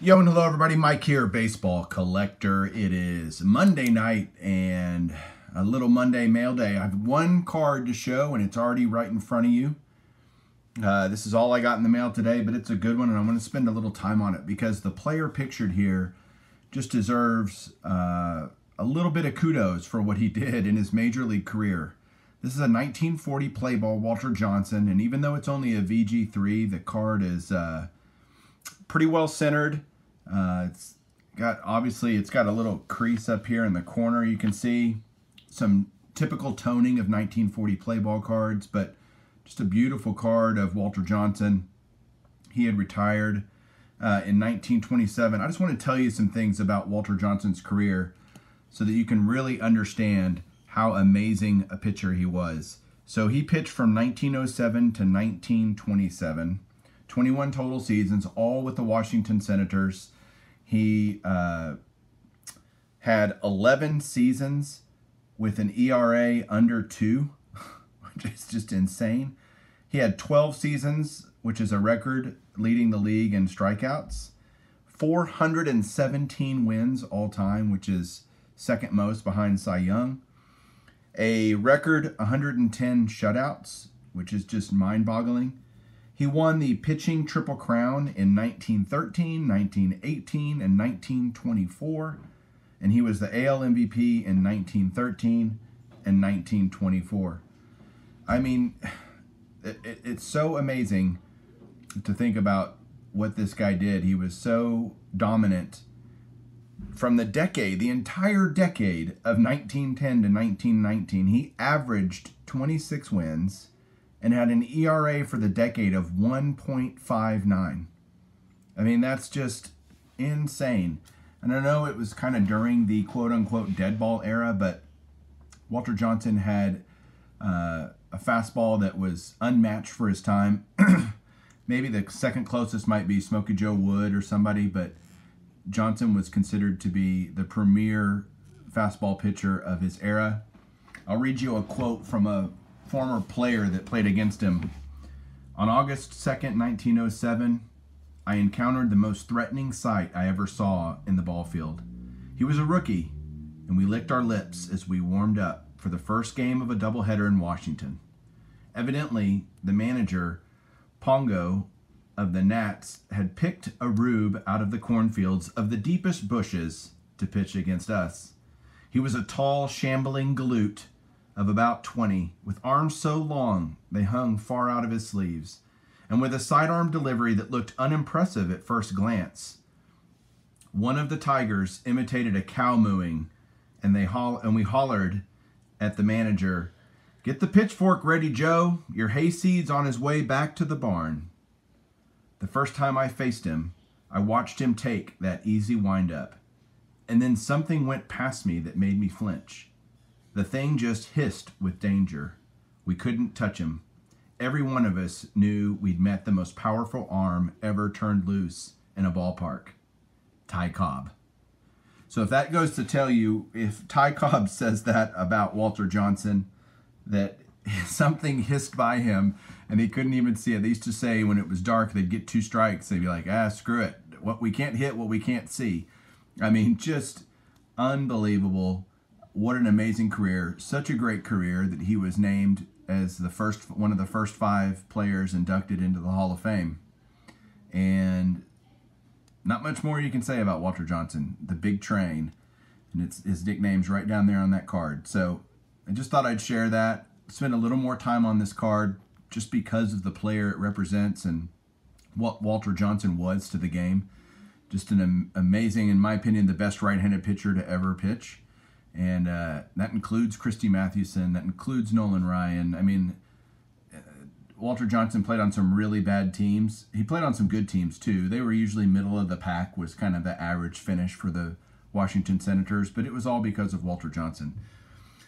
Yo and hello everybody, Mike here, baseball collector. It is Monday night and a little Monday mail day. I have one card to show and it's already right in front of you. This is all I got in the mail today, but it's a good one and I'm going to spend a little time on it because the player pictured here just deserves a little bit of kudos for what he did in his major league career. This is a 1940 play ball, Walter Johnson, and even though it's only a VG3, the card is pretty well centered. It's got a little crease up here in the corner. You can see some typical toning of 1940 play ball cards, but just a beautiful card of Walter Johnson. He had retired in 1927. I just want to tell you some things about Walter Johnson's career so that you can really understand how amazing a pitcher he was. So he pitched from 1907 to 1927, 21 total seasons, all with the Washington Senators. He had 11 seasons with an ERA under 2, which is just insane. He had 12 seasons, which is a record, leading the league in strikeouts. 417 wins all time, which is second most behind Cy Young. A record 110 shutouts, which is just mind-boggling. He won the pitching Triple Crown in 1913, 1918, and 1924, and he was the AL MVP in 1913 and 1924. I mean, it's so amazing to think about what this guy did. He was so dominant from the entire decade of 1910 to 1919. He averaged 26 wins and had an ERA for the decade of 1.59. I mean, that's just insane. And I know it was kind of during the quote-unquote dead ball era, but Walter Johnson had a fastball that was unmatched for his time. Maybe the second closest might be Smokey Joe Wood or somebody, but Johnson was considered to be the premier fastball pitcher of his era. I'll read you a quote from a former player that played against him. On August 2nd, 1907, I encountered the most threatening sight I ever saw in the ball field. He was a rookie, and we licked our lips as we warmed up for the first game of a doubleheader in Washington. Evidently, the manager, Pongo, of the Nats, had picked a rube out of the cornfields of the deepest bushes to pitch against us. He was a tall, shambling galoot of about 20, with arms so long they hung far out of his sleeves, and with a sidearm delivery that looked unimpressive at first glance. One of the Tigers imitated a cow mooing, and we hollered at the manager, "Get the pitchfork ready, Joe. Your hayseed's on his way back to the barn." The first time I faced him, I watched him take that easy wind-up, and then something went past me that made me flinch. The thing just hissed with danger. We couldn't touch him. Every one of us knew we'd met the most powerful arm ever turned loose in a ballpark. Ty Cobb. So if that goes to tell you, if Ty Cobb says that about Walter Johnson, that something hissed by him and he couldn't even see it. They used to say when it was dark, they'd get 2 strikes. They'd be like, screw it. What we can't hit, what we can't see. I mean, just unbelievable. What an amazing career. Such a great career that he was named as one of the first 5 players inducted into the Hall of Fame. And not much more you can say about Walter Johnson, the Big Train. And his nickname's right down there on that card. So I just thought I'd share that. Spend a little more time on this card just because of the player it represents and what Walter Johnson was to the game. Just an amazing, in my opinion, the best right-handed pitcher to ever pitch. And that includes Christy Mathewson. That includes Nolan Ryan. I mean, Walter Johnson played on some really bad teams. He played on some good teams, too. They were usually middle of the pack, was kind of the average finish for the Washington Senators. But it was all because of Walter Johnson.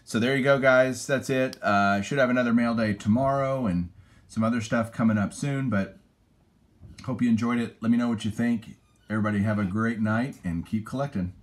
So there you go, guys. That's it. I should have another mail day tomorrow and some other stuff coming up soon. But hope you enjoyed it. Let me know what you think. Everybody have a great night and keep collecting.